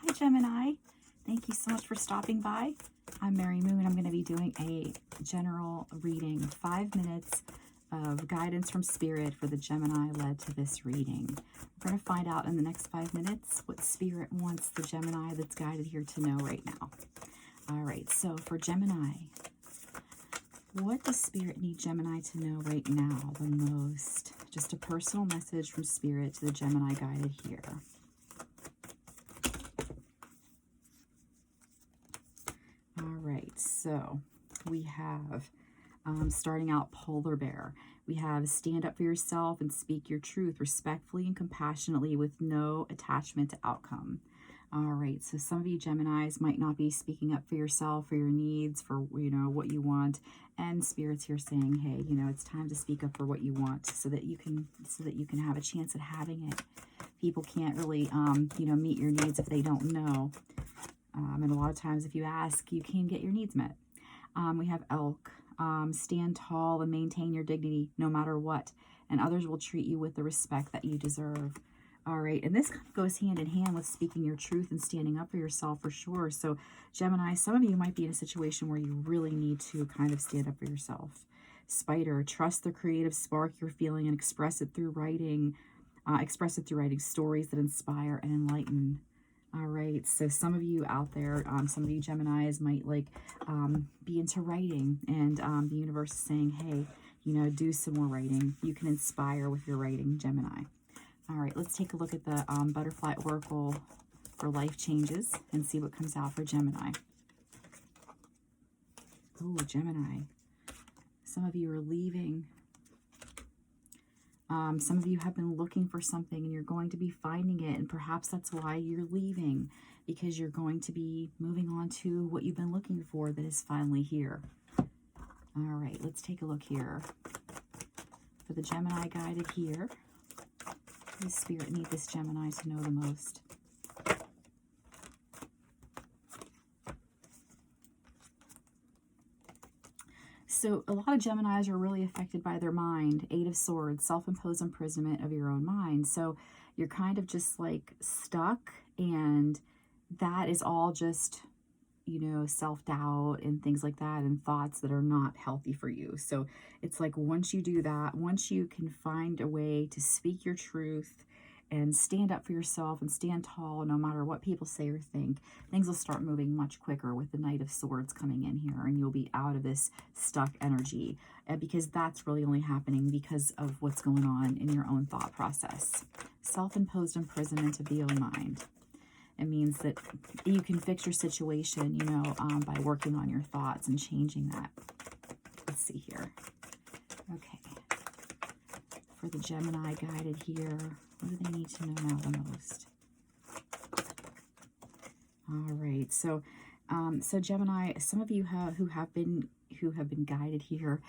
Hi, Gemini. Thank you so much for stopping by. I'm Mary Moon. I'm going to be doing a general reading, 5 minutes of guidance from Spirit for the Gemini led to this reading. We're going to find out in the next 5 minutes what Spirit wants the Gemini that's guided here to know right now. All right, so for Gemini, what does Spirit need Gemini to know right now the most? Just a personal message from Spirit to the Gemini guided here. All right, so we have, starting out, Polar Bear. We have stand up for yourself and speak your truth respectfully and compassionately with no attachment to outcome. All right, so some of you Geminis might not be speaking up for yourself, for your needs, for, what you want. And Spirit's here saying, hey, it's time to speak up for what you want so that you can have a chance at having it. People can't really, meet your needs if they don't know. And a lot of times if you ask, you can get your needs met. We have Elk. Stand tall and maintain your dignity no matter what, and others will treat you with the respect that you deserve. All right, and this kind of goes hand in hand with speaking your truth and standing up for yourself for sure. So Gemini, some of you might be in a situation where you really need to kind of stand up for yourself. Spider, trust the creative spark you're feeling and express it through writing. Express it through writing stories that inspire and enlighten. All right, so some of you out there, some of you Geminis might be into writing, and the universe is saying, hey, do some more writing. You can inspire with your writing, Gemini. All right, let's take a look at the butterfly oracle for life changes and see what comes out for Gemini. Oh, Gemini. Some of you are leaving. Some of you have been looking for something and you're going to be finding it, and perhaps that's why you're leaving, because you're going to be moving on to what you've been looking for that is finally here. All right, let's take a look here. For the Gemini guided here, what does Spirit need this Gemini to know the most? So a lot of Geminis are really affected by their mind. 8 of Swords, self-imposed imprisonment of your own mind. So you're kind of just like stuck, and that is all just, self-doubt and things like that, and thoughts that are not healthy for you. So it's like once you do that, once you can find a way to speak your truth and stand up for yourself and stand tall no matter what people say or think, things will start moving much quicker with the Knight of Swords coming in here, and you'll be out of this stuck energy, because that's really only happening because of what's going on in your own thought process. Self-imposed imprisonment of the own mind. It means that you can fix your situation, by working on your thoughts and changing that. Let's see here. Okay. For the Gemini guided here, what do they need to know now the most? All right, so Gemini, some of you who have been guided here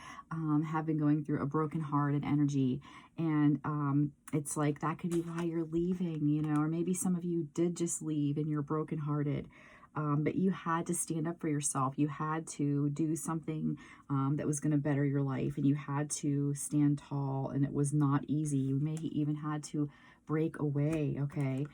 have been going through a broken heart and energy, and it's like that could be why you're leaving, or maybe some of you did just leave and you're brokenhearted. But you had to stand up for yourself. You had to do something that was going to better your life, and you had to stand tall, and it was not easy. You may even had to break away, okay?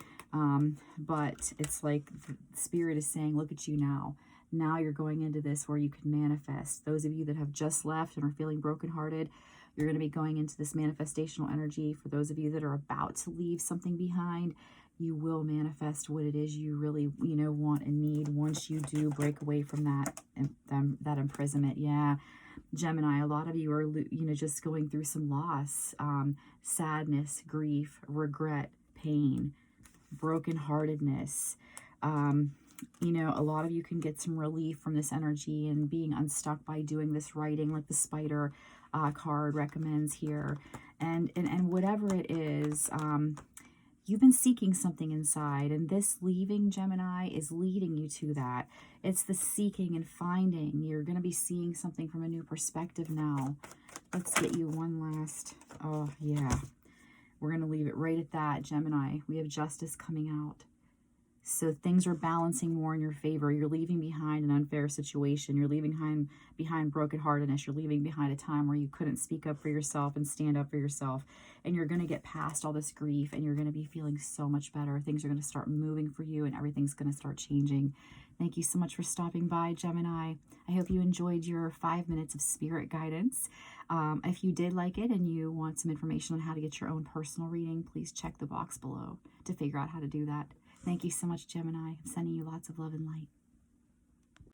But it's like the Spirit is saying, look at you now. Now you're going into this where you can manifest. Those of you that have just left and are feeling brokenhearted, you're going to be going into this manifestational energy. For those of you that are about to leave something behind, you will manifest what it is you really, want and need once you do break away from that imprisonment. Yeah, Gemini, a lot of you are, just going through some loss, sadness, grief, regret, pain, brokenheartedness. A lot of you can get some relief from this energy and being unstuck by doing this writing, like the Spider card recommends here. And whatever it is, you've been seeking something inside, and this leaving, Gemini, is leading you to that. It's the seeking and finding. You're going to be seeing something from a new perspective now. Let's get you one last. Oh, yeah. We're going to leave it right at that, Gemini. We have Justice coming out. So things are balancing more in your favor. You're leaving behind an unfair situation. You're leaving behind brokenheartedness. You're leaving behind a time where you couldn't speak up for yourself and stand up for yourself. And you're going to get past all this grief, and you're going to be feeling so much better. Things are going to start moving for you, and everything's going to start changing. Thank you so much for stopping by, Gemini. I hope you enjoyed your 5 minutes of spirit guidance. If you did like it and you want some information on how to get your own personal reading, please check the box below to figure out how to do that. Thank you so much, Gemini. I'm sending you lots of love and light.